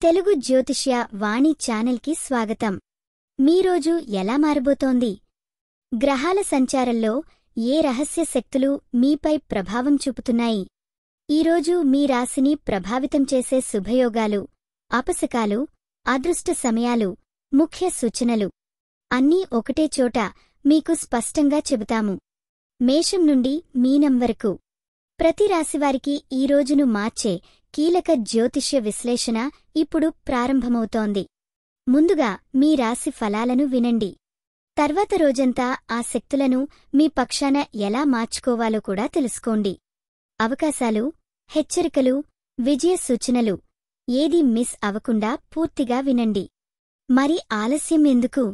తెలుగు జ్యోతిష్య వాణి ఛానల్కి స్వాగతం. మీరోజు ఎలా మారబోతోంది? గ్రహాల సంచారంలో ఏ రహస్య శక్తులు మీపై ప్రభావం చూపుతున్నాయి? ఈరోజు మీ రాశిని ప్రభావితం చేసే శుభయోగాలు, అపశకాలు, అదృష్ట సమయాలు, ముఖ్య సూచనలు అన్నీ ఒకటే చోట మీకు స్పష్టంగా చెబుతాము. మేషం నుండి మీనం వరకు ప్రతి రాశివారికి ఈ రోజును మార్చే కీలక జ్యోతిష్య విశ్లేషణ ఇప్పుడు ప్రారంభమవుతోంది. ముందుగా మీ రాశి ఫలాలను వినండి. తర్వాత రోజంతా ఆ శక్తులను మీ పక్షాన ఎలా మార్చుకోవాలో కూడా తెలుసుకోండి. అవకాశాలు, హెచ్చరికలు, విజయ సూచనలు ఏదీ మిస్ అవకుండా పూర్తిగా వినండి. మరి ఆలస్యం ఎందుకు?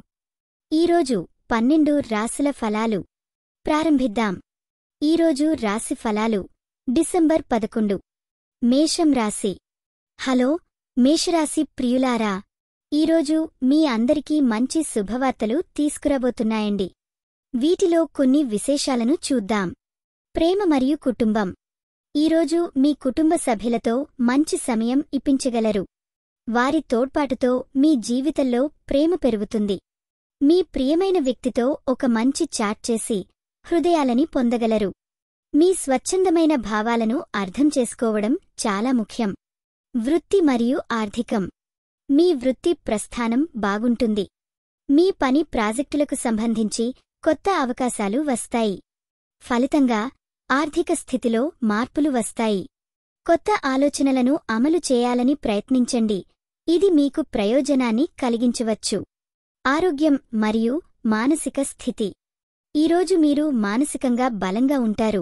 ఈరోజు 12 రాశుల ఫలాలు ప్రారంభిద్దాం. ఈరోజు రాశి ఫలాలు డిసెంబర్ 11. మేషం రాశి. హలో మేషరాశి ప్రియులారా, ఈరోజు మీ అందరికీ మంచి శుభవార్తలు తీసుకురాబోతున్నాయండి. వీటిలో కొన్ని విశేషాలను చూద్దాం. ప్రేమ మరియు కుటుంబం. ఈరోజు మీ కుటుంబ సభ్యులతో మంచి సమయం ఇప్పించగలరు. వారి తోడ్పాటుతో మీ జీవితంలో ప్రేమ పెరుగుతుంది. మీ ప్రియమైన వ్యక్తితో ఒక మంచి చాట్ చేసి హృదయాలని పొందగలరు. మీ స్వచ్ఛందమైన భావాలను అర్థం చేసుకోవడం చాలా ముఖ్యం. వృత్తి మరియు ఆర్థికం. మీ వృత్తి ప్రస్థానం బాగుంటుంది. మీ పని ప్రాజెక్టులకు సంబంధించి కొత్త అవకాశాలు వస్తాయి. ఫలితంగా ఆర్థిక స్థితిలో మార్పులు వస్తాయి. కొత్త ఆలోచనలను అమలు చేయాలని ప్రయత్నించండి. ఇది మీకు ప్రయోజనాన్ని కలిగించవచ్చు. ఆరోగ్యం మరియు మానసిక స్థితి. ఈరోజు మీరు మానసికంగా బలంగా ఉంటారు,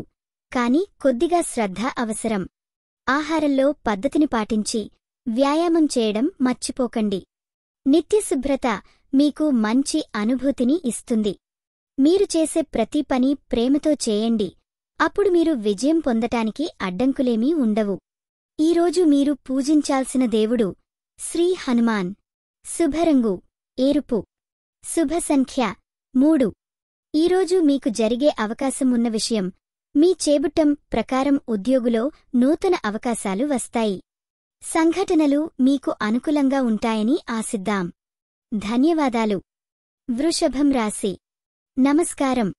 కానీ కొద్దిగా శ్రద్ధ అవసరం. ఆహారంలో పద్ధతిని పాటించి వ్యాయామం చేయడం మర్చిపోకండి. నిత్యశుభ్రత మీకు మంచి అనుభూతిని ఇస్తుంది. మీరు చేసే ప్రతి పని ప్రేమతో చేయండి. అప్పుడు మీరు విజయం పొందటానికి అడ్డంకులేమీ ఉండవు. ఈరోజు మీరు పూజించాల్సిన దేవుడు శ్రీ హనుమాన్. శుభరంగు ఎరుపు. శుభ సంఖ్య 3. ఈరోజు మీకు జరిగే అవకాశం ఉన్న విషయం, మీ చేబుట్టం ప్రకారం ఉద్యోగులో నూతన అవకాశాలు వస్తాయి. సంఘటనలు మీకు అనుకూలంగా ఉంటాయని ఆశిద్దాం. ధన్యవాదాలు. వృషభం రాశి. నమస్కారం.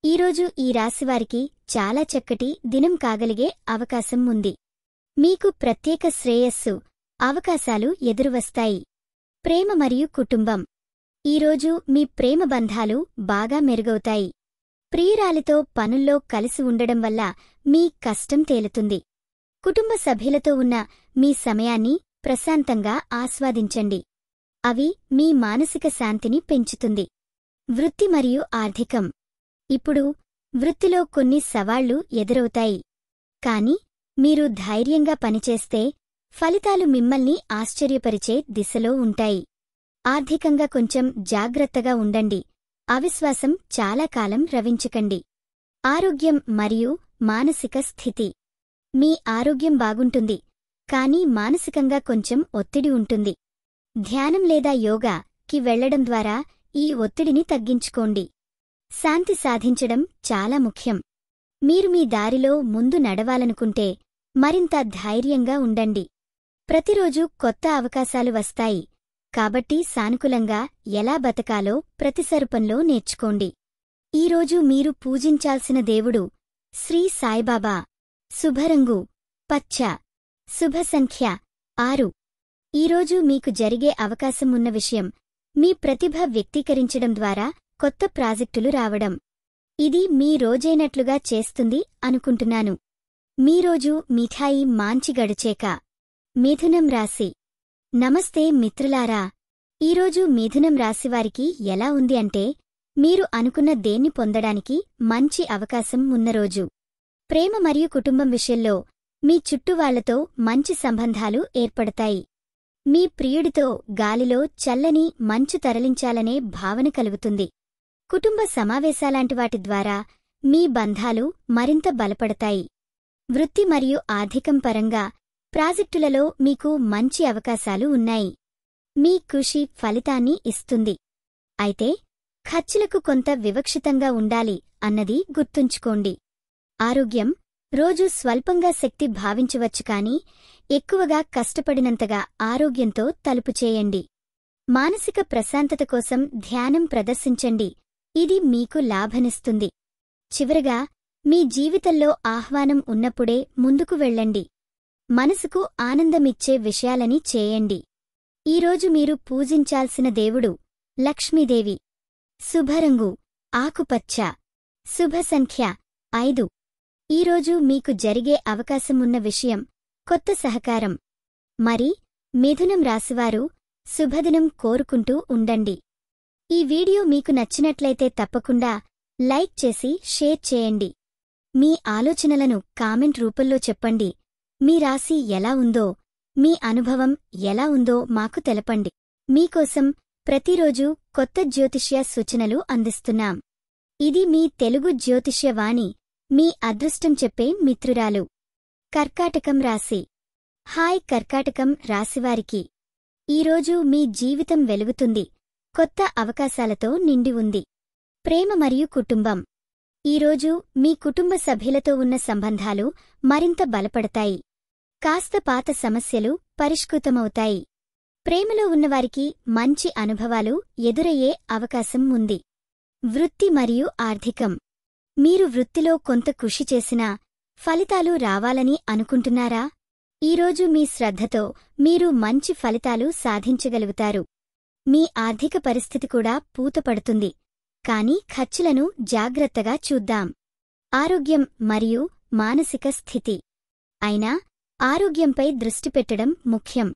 ఈరోజు ఈ రాశివారికి చాలా చక్కటి దినం కాగలిగే అవకాశం ఉంది. మీకు ప్రత్యేక శ్రేయస్సు, అవకాశాలు ఎదురువస్తాయి. ప్రేమ మరియు కుటుంబం. ఈరోజు మీ ప్రేమ బంధాలు బాగా మెరుగవుతాయి. ప్రియురాలితో పనుల్లో కలిసి ఉండడం వల్ల మీ కష్టం తేలుతుంది. కుటుంబ సభ్యులతో ఉన్న మీ సమయాన్ని ప్రశాంతంగా ఆస్వాదించండి. అవి మీ మానసిక శాంతిని పెంచుతుంది. వృత్తి మరియు ఆర్థికం. ఇప్పుడు వృత్తిలో కొన్ని సవాళ్లు ఎదురవుతాయి. కాని మీరు ధైర్యంగా పనిచేస్తే ఫలితాలు మిమ్మల్ని ఆశ్చర్యపరిచే దిశలో ఉంటాయి. ఆర్థికంగా కొంచెం జాగ్రత్తగా ఉండండి. అవిశ్వాసం చాలా కాలం రవించకండి. ఆరోగ్యం మరియు మానసిక స్థితి. మీ ఆరోగ్యం బాగుంటుంది, కానీ మానసికంగా కొంచెం ఒత్తిడి ఉంటుంది. ధ్యానం లేదా యోగాకి వెళ్లడం ద్వారా ఈ ఒత్తిడిని తగ్గించుకోండి. శాంతి సాధించడం చాలా ముఖ్యం. మీరు మీ దారిలో ముందు నడవాలనుకుంటే మరింత ధైర్యంగా ఉండండి. ప్రతిరోజూ కొత్త అవకాశాలు వస్తాయి, కాబట్టి సానుకూలంగా ఎలా బతకాలో ప్రతిసరుపంలో నేర్చుకోండి. ఈరోజు మీరు పూజించాల్సిన దేవుడు శ్రీ సాయిబాబా. శుభరంగు పచ్చ. శుభ సంఖ్య 6. ఈరోజు మీకు జరిగే అవకాశం ఉన్న విషయం, మీ ప్రతిభ వ్యక్తీకరించడం ద్వారా కొత్త ప్రాజెక్టులు రావడం. ఇది మీ రోజైనట్లుగా చేస్తుంది అనుకుంటున్నాను. మీరోజు మిఠాయి మాంచి గడిచేక. మిథునం రాశి. నమస్తే మిత్రులారా. ఈరోజు మిథునం రాశివారికి ఎలా ఉంది అంటే, మీరు అనుకున్న దేన్ని పొందడానికి మంచి అవకాశం ఉన్న రోజు. ప్రేమ మరియు కుటుంబం విషయంలో మీ చుట్టువాళ్లతో మంచి సంబంధాలు ఏర్పడతాయి. మీ ప్రియుడితో గాలిలో చల్లని మంచు తరలించాలనే భావన కలుగుతుంది. కుటుంబ సమావేశాలాంటి వాటి ద్వారా మీ బంధాలు మరింత బలపడతాయి. వృత్తి మరియు ఆర్థికం పరంగా ప్రాజెక్టులలో మీకు మంచి అవకాశాలు ఉన్నాయి. మీ కృషి ఫలితాన్ని ఇస్తుంది. అయితే ఖర్చులకు కొంత వివక్షితంగా ఉండాలి అన్నది గుర్తుంచుకోండి. ఆరోగ్యం. రోజు స్వల్పంగా శక్తి భావించవచ్చు, కానీ ఎక్కువగా కష్టపడినంతగా ఆరోగ్యంతో తలుపు చేయండి. మానసిక ప్రశాంతత కోసం ధ్యానం ప్రదర్శించండి, ఇది మీకు లాభనిస్తుంది. చివరగా, మీ జీవితంలో ఆహ్వానం ఉన్నప్పుడే ముందుకు వెళ్ళండి. మనసుకు ఆనందమిచ్చే విషయాలని చేయండి. ఈరోజు మీరు పూజించాల్సిన దేవుడు లక్ష్మీదేవి. శుభరంగు ఆకుపచ్చ. శుభ సంఖ్య 5. ఈరోజు మీకు జరిగే అవకాశమున్న విషయం కొత్త సహకారం. మరి మిథునం రాశివారు శుభదినం కోరుకుంటూ ఉండండి. ఈ వీడియో మీకు నచ్చినట్లయితే తప్పకుండా లైక్ చేసి షేర్ చేయండి. మీ ఆలోచనలను కామెంట్ రూపంలో చెప్పండి. మీ రాశి ఎలా ఉందో, మీ అనుభవం ఎలా ఉందో మాకు తెలపండి. మీకోసం ప్రతిరోజు కొత్త జ్యోతిష్య సూచనలు అందిస్తున్నాం. ఇది మీ తెలుగు జ్యోతిష్య వాణి, మీ అదృష్టం చెప్పే మిత్రురాలు. కర్కాటకం రాశి. హాయ్ కర్కాటకం రాశివారికి, ఈరోజు మీ జీవితం వెలుగుతుంది, కొత్త అవకాశాలతో నిండి ఉంది. ప్రేమ మరియు కుటుంబం. ఈరోజు మీ కుటుంబ సభ్యులతో ఉన్న సంబంధాలు మరింత బలపడతాయి. కాస్త పాత సమస్యలు పరిష్కృతమవుతాయి. ప్రేమలో ఉన్నవారికి మంచి అనుభవాలు ఎదురయ్యే అవకాశం ఉంది. వృత్తి మరియు ఆర్థికం. మీరు వృత్తిలో కొంత కృషి చేసినా ఫలితాలు రావాలని అనుకుంటున్నారా? ఈరోజు మీ శ్రద్ధతో మీరు మంచి ఫలితాలు సాధించగలుగుతారు. మీ ఆర్థిక పరిస్థితి కూడా పూతపడుతుంది, కానీ ఖర్చులను జాగ్రత్తగా చూద్దాం. ఆరోగ్యం మరియు మానసిక స్థితి. అయినా ఆరోగ్యంపై దృష్టి పెట్టడం ముఖ్యం.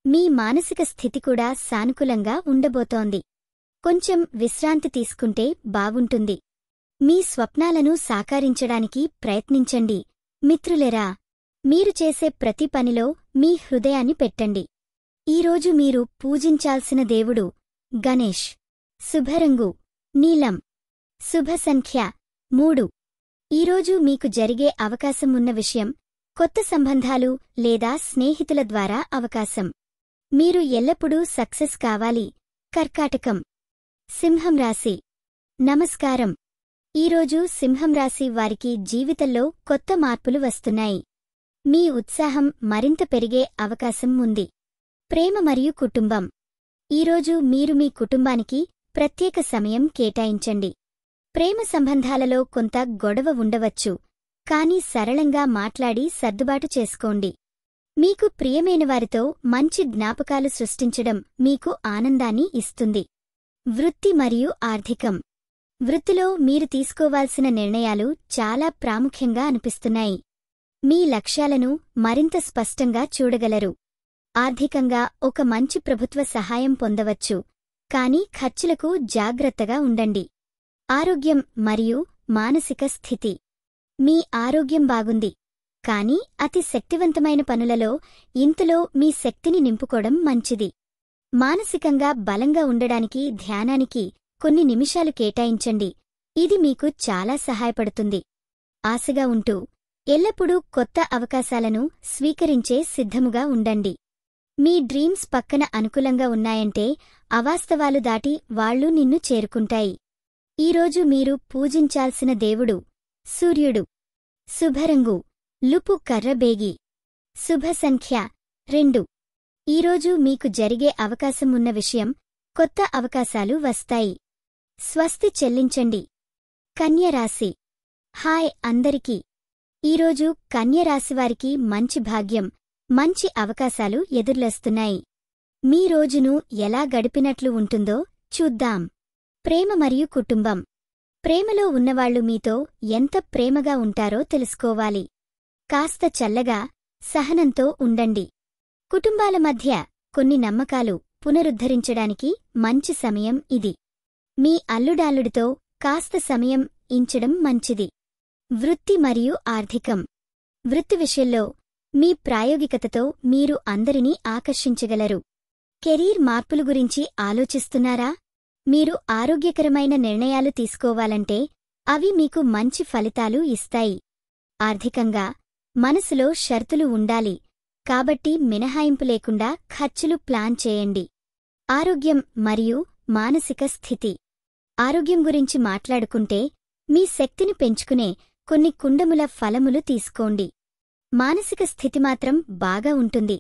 మీ మానసిక స్థితి కూడా సానుకూలంగా ఉండబోతోంది. కొంచెం విశ్రాంతి తీసుకుంటే బాగుంటుంది. మీ స్వప్నాలను సాకారించడానికి ప్రయత్నించండి. మిత్రులెరా, మీరు చేసే ప్రతి పనిలో మీ హృదయాన్ని పెట్టండి. ఈరోజు మీరు పూజించాల్సిన దేవుడు గణేష్. శుభరంగు నీలం. శుభ సంఖ్య 3. ఈరోజు మీకు జరిగే అవకాశం ఉన్న విషయం కొత్త సంబంధాలు లేదా స్నేహితుల ద్వారా అవకాశం. మీరు ఎల్లప్పుడూ సక్సెస్ కావాలి. కర్కాటకం. సింహం రాశి. నమస్కారం. ఈరోజు సింహం రాశి వారికి జీవితంలో కొత్త మార్పులు వస్తున్నాయి. మీ ఉత్సాహం మరింత పెరిగే అవకాశం ఉంది. ప్రేమ మరియు కుటుంబం. ఈరోజు మీరు మీ కుటుంబానికి ప్రత్యేక సమయం కేటాయించండి. ప్రేమ సంబంధాలలో కొంత గొడవ ఉండవచ్చు, కానీ సరళంగా మాట్లాడి సర్దుబాటు చేసుకోండి. మీకు ప్రియమైనవారితో మంచి జ్ఞాపకాలు సృష్టించడం మీకు ఆనందాన్ని ఇస్తుంది. వృత్తి మరియు ఆర్థికం. వృత్తిలో మీరు తీసుకోవాల్సిన నిర్ణయాలు చాలా ప్రాముఖ్యంగా అనిపిస్తున్నాయి. మీ లక్ష్యాలను మరింత స్పష్టంగా చూడగలరు. ఆర్థికంగా ఒక మంచి ప్రభుత్వ సహాయం పొందవచ్చు, కానీ ఖర్చులకు జాగ్రత్తగా ఉండండి. ఆరోగ్యం మరియు మానసిక స్థితి. మీ ఆరోగ్యం బాగుంది, కానీ అతి శక్తివంతమైన పనులలో ఇంతలో మీ శక్తిని నింపుకోవడం మంచిది. మానసికంగా బలంగా ఉండడానికి ధ్యానానికి కొన్ని నిమిషాలు కేటాయించండి, ఇది మీకు చాలా సహాయపడుతుంది. ఆశగా ఉంటూ ఎల్లప్పుడూ కొత్త అవకాశాలను స్వీకరించే సిద్ధముగా ఉండండి. మీ డ్రీమ్స్ పక్కన అనుకూలంగా ఉన్నాయంటే అవాస్తవాలు దాటి వాళ్ళు నిన్ను చేరుకుంటాయి. ఈరోజు మీరు పూజించాల్సిన దేవుడు సూర్యుడు. శుభరంగు లుపు కర్రబేగి. శుభ సంఖ్య 2. ఈరోజు మీకు జరిగే అవకాశం ఉన్న విషయం కొత్త అవకాశాలు వస్తాయి. స్వస్తి చెల్లించండి. కన్యరాశి. హాయ్ అందరికీ, ఈరోజు కన్యరాశివారికి మంచి భాగ్యం, మంచి అవకాశాలు ఎదుర్లొస్తున్నాయి. మీ రోజును ఎలా గడిపినట్లు ఉంటుందో చూద్దాం. ప్రేమ మరియు కుటుంబం. ప్రేమలో ఉన్నవాళ్లు మీతో ఎంత ప్రేమగా ఉంటారో తెలుసుకోవాలి. కాస్త చల్లగా, సహనంతో ఉండండి. కుటుంబాల మధ్య కొన్ని నమ్మకాలు పునరుద్ధరించడానికి మంచి సమయం ఇది. మీ అల్లుడాల్లుడితో కాస్త సమయం ఇంచడం మంచిది. వృత్తి మరియు ఆర్థికం. వృత్తి విషయంలో మీ ప్రాయోగికతతో మీరు అందరినీ ఆకర్షించగలరు. కెరీర్ మార్పులు గురించి ఆలోచిస్తున్నారా? మీరు ఆరోగ్యకరమైన నిర్ణయాలు తీసుకోవాలంటే అవి మీకు మంచి ఫలితాలు ఇస్తాయి. ఆర్థికంగా మనసులో షరతులు ఉండాలి, కాబట్టి మినహాయింపు లేకుండా ఖర్చులు ప్లాన్ చేయండి. ఆరోగ్యం మరియు మానసిక స్థితి. ఆరోగ్యం గురించి మాట్లాడుకుంటే మీ శక్తిని పెంచుకునే కొన్ని కుండముల ఫలములు తీసుకోండి. మానసిక స్థితి మాత్రం బాగా ఉంటుంది,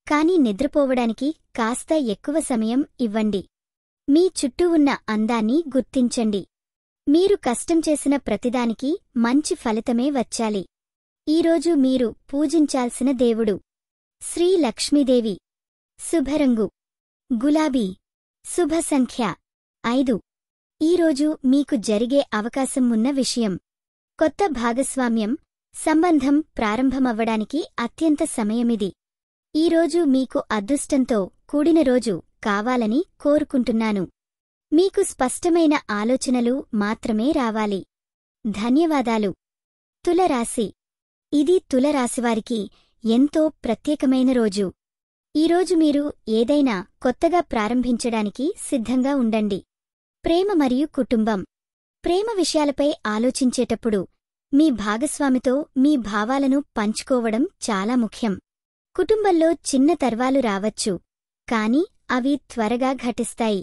కానీ నిద్రపోవడానికి కాస్త ఎక్కువ సమయం ఇవ్వండి. మీ చుట్టూ ఉన్న అందాన్ని గుర్తించండి. మీరు కష్టం చేసిన ప్రతిదానికి మంచి ఫలితమే వచ్చాలి. ఈరోజు మీరు పూజించాల్సిన దేవుడు శ్రీ లక్ష్మీదేవి. శుభరంగు గులాబీ. శుభ సంఖ్య 5. ఈరోజు మీకు జరిగే అవకాశం ఉన్న విషయం కొత్త భాగస్వామ్యం, సంబంధం ప్రారంభమవ్వడానికి అత్యంత సమయమిది. ఈరోజు మీకు అదృష్టంతో కూడిన రోజు కావాలని కోరుకుంటున్నాను. మీకు స్పష్టమైన ఆలోచనలు మాత్రమే రావాలి. ధన్యవాదాలు. తులరాశి. ఇది తులరాశివారికి ఎంతో ప్రత్యేకమైన రోజు. ఈరోజు మీరు ఏదైనా కొత్తగా ప్రారంభించడానికి సిద్ధంగా ఉండండి. ప్రేమ మరియు కుటుంబం. ప్రేమ విషయాలపై ఆలోచించేటప్పుడు మీ భాగస్వామితో మీ భావాలను పంచుకోవడం చాలా ముఖ్యం. కుటుంబంలో చిన్న తర్వాలు రావచ్చు, కాని అవి త్వరగా ఘటిస్తాయి.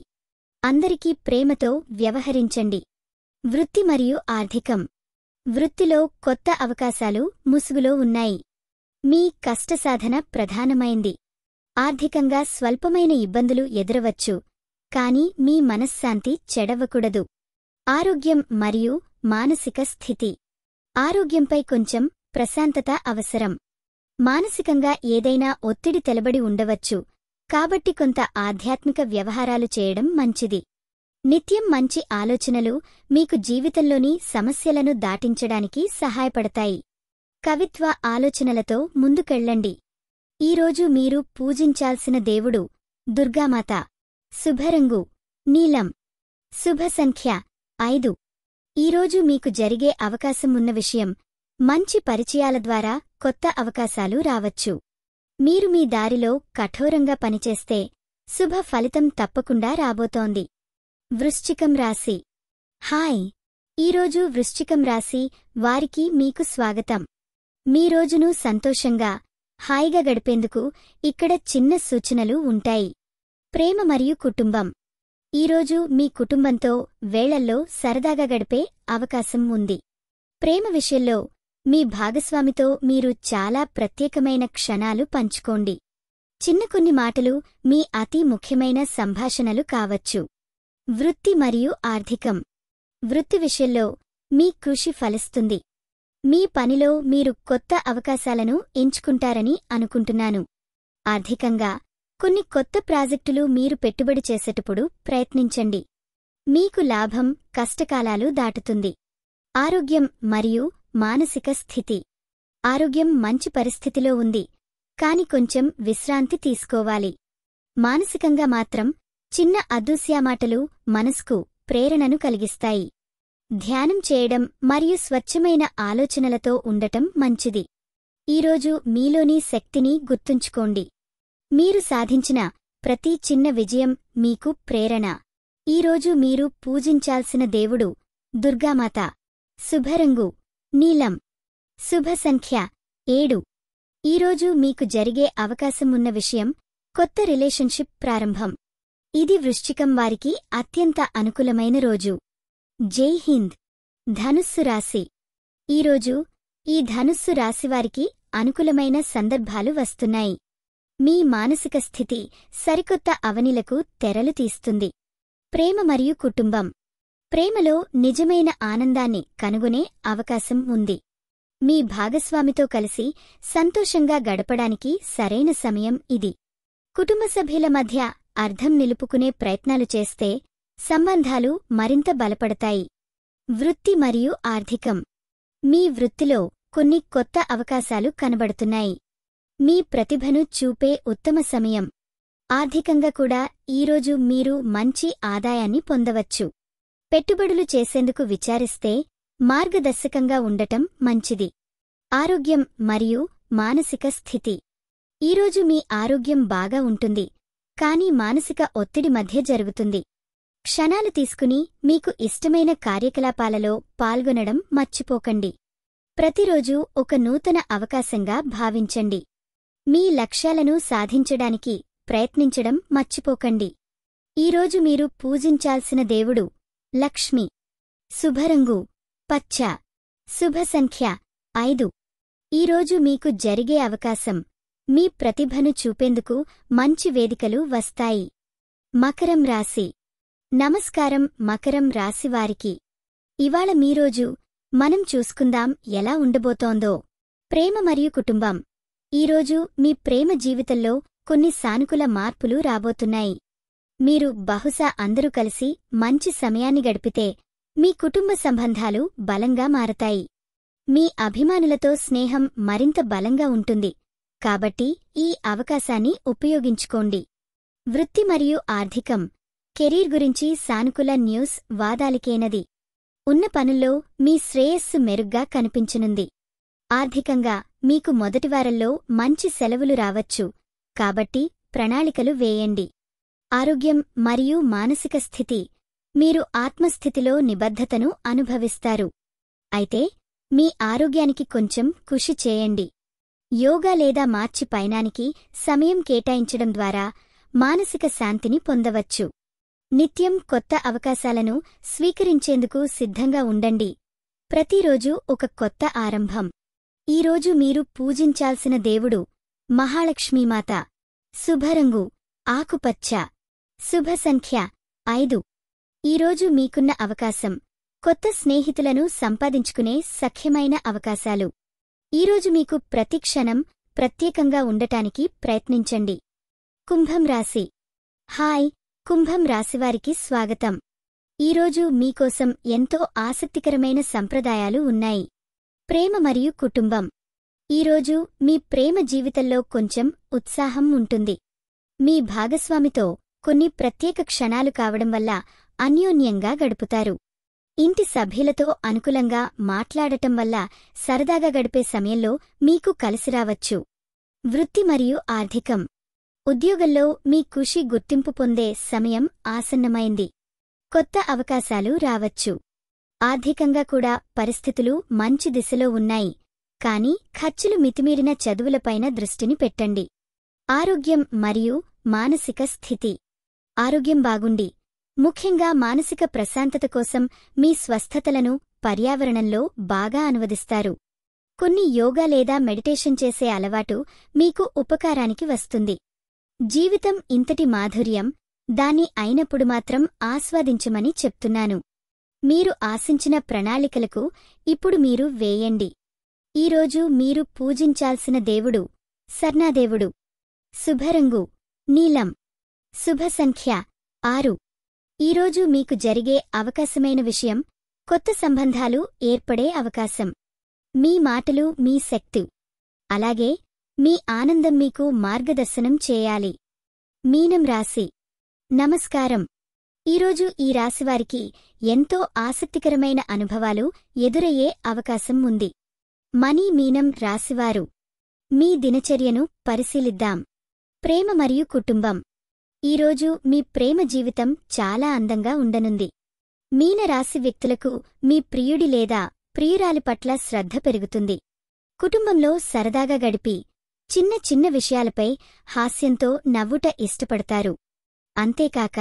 అందరికీ ప్రేమతో వ్యవహరించండి. వృత్తి మరియు ఆర్థికం. వృత్తిలో కొత్త అవకాశాలు ముసుగులో ఉన్నాయి. మీ కష్టసాధన ప్రధానమైంది. ఆర్థికంగా స్వల్పమైన ఇబ్బందులు ఎదురవచ్చు, కాని మీ మనశ్శాంతి చెడవకూడదు. ఆరోగ్యం మరియు మానసిక స్థితి. ఆరోగ్యంపై కొంచెం ప్రశాంతత అవసరం. మానసికంగా ఏదైనా ఒత్తిడి తెలబడి ఉండవచ్చు, కాబట్టి కొంత ఆధ్యాత్మిక వ్యవహారాలు చేయడం మంచిది. నిత్యం మంచి ఆలోచనలు మీకు జీవితంలోని సమస్యలను దాటించడానికి సహాయపడతాయి. కవిత్వ ఆలోచనలతో ముందుకెళ్లండి. ఈరోజు మీరు పూజించాల్సిన దేవుడు దుర్గామాత. శుభరంగు నీలం. శుభ సంఖ్య 5. ఈరోజు మీకు జరిగే అవకాశం ఉన్న విషయం మంచి పరిచయాల ద్వారా కొత్త అవకాశాలు రావచ్చు. మీరు మీ దారిలో కఠోరంగా పనిచేస్తే శుభ ఫలితం తప్పకుండా రాబోతోంది. వృశ్చికం రాశి. హాయ్. ఈరోజు వృశ్చికం రాశి వారికి మీకు స్వాగతం. మీ రోజును సంతోషంగా, హాయిగా గడిపేందుకు ఇక్కడ చిన్న సూచనలు ఉంటాయి. ప్రేమ మరియు కుటుంబం. ఈరోజు మీ కుటుంబంతో వేళల్లో సరదాగా గడిపే అవకాశం ఉంది. ప్రేమ విషయంలో మీ భాగస్వామితో మీరు చాలా ప్రత్యేకమైన క్షణాలు పంచుకోండి. చిన్న కొన్ని మాటలు మీ అతి ముఖ్యమైన సంభాషణలు కావచ్చు. వృత్తి మరియు ఆర్థికం. వృత్తి విషయంలో మీ కృషి ఫలిస్తుంది. మీ పనిలో మీరు కొత్త అవకాశాలను ఎంచుకుంటారని అనుకుంటున్నాను. ఆర్థికంగా కొన్ని కొత్త ప్రాజెక్టులు మీరు పెట్టుబడి చేసేటప్పుడు ప్రయత్నించండి. మీకు లాభం కష్టకాలాలు దాటుతుంది. ఆరోగ్యం మరియు మానసిక స్థితి. ఆరోగ్యం మంచి పరిస్థితిలో ఉంది, కాని కొంచెం విశ్రాంతి తీసుకోవాలి. మానసికంగా మాత్రం చిన్న అదృశ్యమాటలు మనసుకు ప్రేరణను కలిగిస్తాయి. ధ్యానం చేయడం మరియు స్వచ్ఛమైన ఆలోచనలతో ఉండటం మంచిది. ఈరోజు మీలోని శక్తిని గుర్తుంచుకోండి. మీరు సాధించిన ప్రతి చిన్న విజయం మీకు ప్రేరణ. ఈరోజు మీరు పూజించాల్సిన దేవుడు దుర్గామాత. శుభరంగు నీలం. శుభ సంఖ్య 7. ఈరోజు మీకు జరిగే అవకాశం ఉన్న విషయం కొత్త రిలేషన్షిప్ ప్రారంభం. ఇది వృశ్చికం వారికి అత్యంత అనుకూలమైన రోజు. జై హింద్. ధనుస్సు రాశి. ఈరోజు ఈ ధనుస్సు రాశివారికి అనుకూలమైన సందర్భాలు వస్తున్నాయి. మీ మానసిక స్థితి సరికొత్త అవనిలకు తెరలు తీస్తుంది. ప్రేమ మరియు కుటుంబం. ప్రేమలో నిజమైన ఆనందాన్ని కనుగొనే అవకాశం ఉంది. మీ భాగస్వామితో కలిసి సంతోషంగా గడపడానికి సరైన సమయం ఇది. కుటుంబ సభ్యుల మధ్య అర్థం నిలుపుకునే ప్రయత్నాలు చేస్తే సంబంధాలు మరింత బలపడతాయి. వృత్తి మరియు ఆర్థికం. మీ వృత్తిలో కొన్ని కొత్త అవకాశాలు కనబడుతున్నాయి. మీ ప్రతిభను చూపే ఉత్తమ సమయం. ఆర్థికంగా కూడా ఈరోజు మీరు మంచి ఆదాయాన్ని పొందవచ్చు. పెట్టుబడులు చేసేందుకు విచారిస్తే మార్గదర్శకంగా ఉండటం మంచిది. ఆరోగ్యం మరియు మానసిక స్థితి. ఈరోజు మీ ఆరోగ్యం బాగా ఉంటుంది, కానీ మానసిక ఒత్తిడి మధ్య జరుగుతుంది. క్షణాలు తీసుకుని మీకు ఇష్టమైన కార్యకలాపాలలో పాల్గొనడం మర్చిపోకండి. ప్రతిరోజూ ఒక నూతన అవకాశంగా భావించండి. మీ లక్ష్యాలను సాధించడానికి ప్రయత్నించడం మర్చిపోకండి. ఈరోజు మీరు పూజించాల్సిన దేవుడు లక్ష్మి. శుభరంగు పచ్చ. శుభ సంఖ్య 5. ఈరోజు మీకు జరిగే అవకాశం, మీ ప్రతిభను చూపేందుకు మంచి వేదికలు వస్తాయి. మకరం రాశి. నమస్కారం మకరం రాశివారికి. ఇవాళ మీరోజు మనం చూసుకుందాం ఎలా ఉండబోతోందో. ప్రేమ మరియు కుటుంబం. ఈరోజు మీ ప్రేమ జీవితంలో కొన్ని సానుకూల మార్పులు రాబోతున్నాయి. మీరు బహుశా అందరూ కలిసి మంచి సమయాన్ని గడిపితే మీ కుటుంబ సంబంధాలు బలంగా మారతాయి. మీ అభిమానులతో స్నేహం మరింత బలంగా ఉంటుంది. కాబట్టి ఈ అవకాశాన్ని ఉపయోగించుకోండి. వృత్తి మరియు ఆర్థికం. కెరీర్ గురించి సానుకూల న్యూస్ వాదాలికేనది. ఉన్న పనుల్లో మీ శ్రేయస్సు మెరుగ్గా కనిపించనుంది. ఆర్థికంగా మీకు మొదటి వారంలో మంచి సెలవులు రావచ్చు. కాబట్టి ప్రణాళికలు వేయండి. ఆరోగ్యం మరియు మానసిక స్థితి. మీరు ఆత్మస్థితిలో నిబద్ధతను అనుభవిస్తారు. అయితే మీ ఆరోగ్యానికి కొంచెం కృషి చేయండి. యోగా లేదా మార్చి పయనానికి సమయం కేటాయించడం ద్వారా మానసిక శాంతిని పొందవచ్చు. నిత్యం కొత్త అవకాశాలను స్వీకరించేందుకు సిద్ధంగా ఉండండి. ప్రతిరోజు ఒక కొత్త ఆరంభం. ఈరోజు మీరు పూజించాల్సిన దేవుడు మహాలక్ష్మీమాత. శుభరంగు ఆకుపచ్చ. శుభ సంఖ్య 5. ఈరోజు మీకున్న అవకాశం, కొత్త స్నేహితులను సంపాదించుకునే సఖ్యమైన అవకాశాలు. ఈరోజు మీకు ప్రతి క్షణం ప్రత్యేకంగా ఉండటానికి ప్రయత్నించండి. కుంభం రాశి. హాయ్ కుంభం రాశివారికి స్వాగతం. ఈరోజు మీకోసం ఎంతో ఆసక్తికరమైన సంప్రదాయాలు ఉన్నాయి. ప్రేమ మరియు కుటుంబం. ఈరోజు మీ ప్రేమ జీవితంలో కొంచెం ఉత్సాహం ఉంటుంది. మీ భాగస్వామితో కొన్ని ప్రత్యేక క్షణాలు కావడం వల్ల అన్యోన్యంగా గడుపుతారు. ఇంటి సభ్యులతో అనుకూలంగా మాట్లాడటం వల్ల సరదాగా గడిపే సమయంలో మీకు కలిసిరావచ్చు. వృత్తి మరియు ఆర్థికం. ఉద్యోగంలో మీ కృషి గుర్తింపు పొందే సమయం ఆసన్నమైంది. కొత్త అవకాశాలు రావచ్చు. ఆర్థికంగా కూడా పరిస్థితులు మంచి దిశలో ఉన్నాయి. కానీ ఖర్చులు మితిమీరిన చదువులపైన దృష్టిని పెట్టండి. ఆరోగ్యం మరియు మానసిక స్థితి. ఆరోగ్యం బాగుండి, ముఖ్యంగా మానసిక ప్రశాంతత కోసం మీ స్వస్థతలను పర్యావరణంలో బాగా అనువదిస్తారు. కొన్ని యోగా లేదా మెడిటేషన్ చేసే అలవాటు మీకు ఉపకారానికి వస్తుంది. జీవితం ఇంతటి మాధుర్యం, దాన్ని అయినప్పుడు మాత్రం ఆస్వాదించమని చెప్తున్నాను. మీరు ఆశించిన ప్రణాళికలకు ఇప్పుడు మీరు వేయండి. ఈరోజు మీరు పూజించాల్సిన దేవుడు సర్నాదేవుడు. శుభరంగు నీలం. శుభ సంఖ్య 6. ఈరోజు మీకు జరిగే అవకాశమైన విషయం, కొత్త సంబంధాలు ఏర్పడే అవకాశం. మీ మాటలు మీ శక్తి. అలాగే మీ ఆనందం మీకు మార్గదర్శనం చేయాలి. మీనం రాశి. నమస్కారం. ఈరోజు ఈ రాశివారికి ఎంతో ఆసక్తికరమైన అనుభవాలు ఎదురయ్యే అవకాశం ఉంది. మీనం రాశివారు. మీ దినచర్యను పరిశీలిద్దాం. ప్రేమ మరియు కుటుంబం. ఈరోజు మీ ప్రేమ జీవితం చాలా అందంగా ఉండనుంది. మీన రాశి వ్యక్తులకు మీ ప్రియుడి లేదా ప్రియురాలి పట్ల శ్రద్ధ పెరుగుతుంది. కుటుంబంలో సరదాగా గడిపి చిన్న చిన్న విషయాలపై హాస్యంతో నవ్వుట ఇష్టపడతారు. అంతేకాక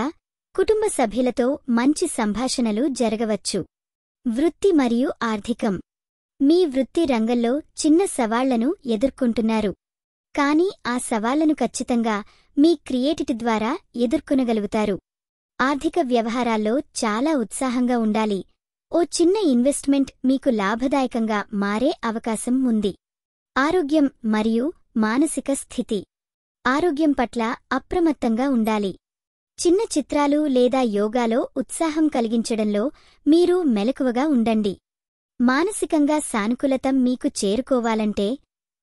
కుటుంబ సభ్యులతో మంచి సంభాషణలు జరగవచ్చు. వృత్తి మరియు ఆర్థికం. మీ వృత్తి రంగంలో చిన్న సవాళ్లను ఎదుర్కొంటున్నారు. కానీ ఆ సవాళ్లను ఖచ్చితంగా మీ క్రియేటివిటీ ద్వారా ఎదుర్కొనగలుగుతారు. ఆర్థిక వ్యవహారాల్లో చాలా ఉత్సాహంగా ఉండాలి. ఓ చిన్న ఇన్వెస్ట్మెంట్ మీకు లాభదాయకంగా మారే అవకాశం ఉంది. ఆరోగ్యం మరియు మానసిక స్థితి. ఆరోగ్యం పట్ల అప్రమత్తంగా ఉండాలి. చిన్న చిత్రాలు లేదా యోగాలో ఉత్సాహం కలిగించడంలో మీరు మెలకువగా ఉండండి. మానసికంగా సానుకూలత మీకు చేరుకోవాలంటే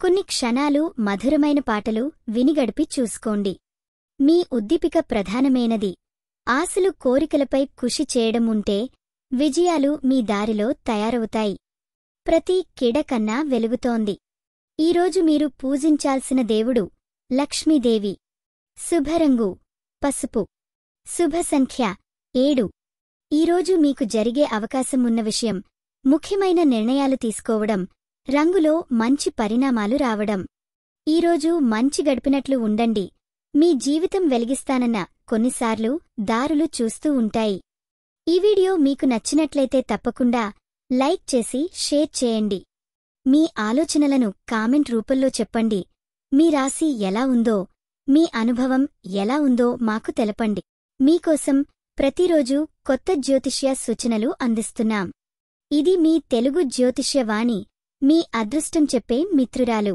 కొన్ని క్షణాలు మధురమైన పాటలు వినిగడిపి చూసుకోండి. మీ ఉద్దీపిక ప్రధానమైనది. ఆశలు కోరికలపై కృషి చేయడం ఉంటే విజయాలు మీ దారిలో తయారవుతాయి. ప్రతి కిడ కన్నా వెలుగుతోంది. ఈరోజు మీరు పూజించాల్సిన దేవుడు లక్ష్మీదేవి. శుభరంగు పసుపు. శుభ సంఖ్య 7. ఈరోజు మీకు జరిగే అవకాశం ఉన్న విషయం, ముఖ్యమైన నిర్ణయాలు తీసుకోవడం, రంగులో మంచి పరిణామాలు రావడం. ఈరోజు మంచి గడిపినట్లు ఉండండి. మీ జీవితం వెలిగిస్తానన్న కొన్నిసార్లు దారులు చూస్తూ ఉంటాయి. ఈ వీడియో మీకు నచ్చినట్లయితే తప్పకుండా లైక్ చేసి షేర్ చేయండి. మీ ఆలోచనలను కామెంట్ రూపంలో చెప్పండి. మీ రాశి ఎలా ఉందో, మీ అనుభవం ఎలా ఉందో మాకు తెలపండి. మీకోసం ప్రతిరోజూ కొత్త జ్యోతిష్య సూచనలు అందిస్తున్నాం. ఇది మీ తెలుగు జ్యోతిష్య వాణి, మీ అదృష్టం చెప్పే మిత్రురాలు.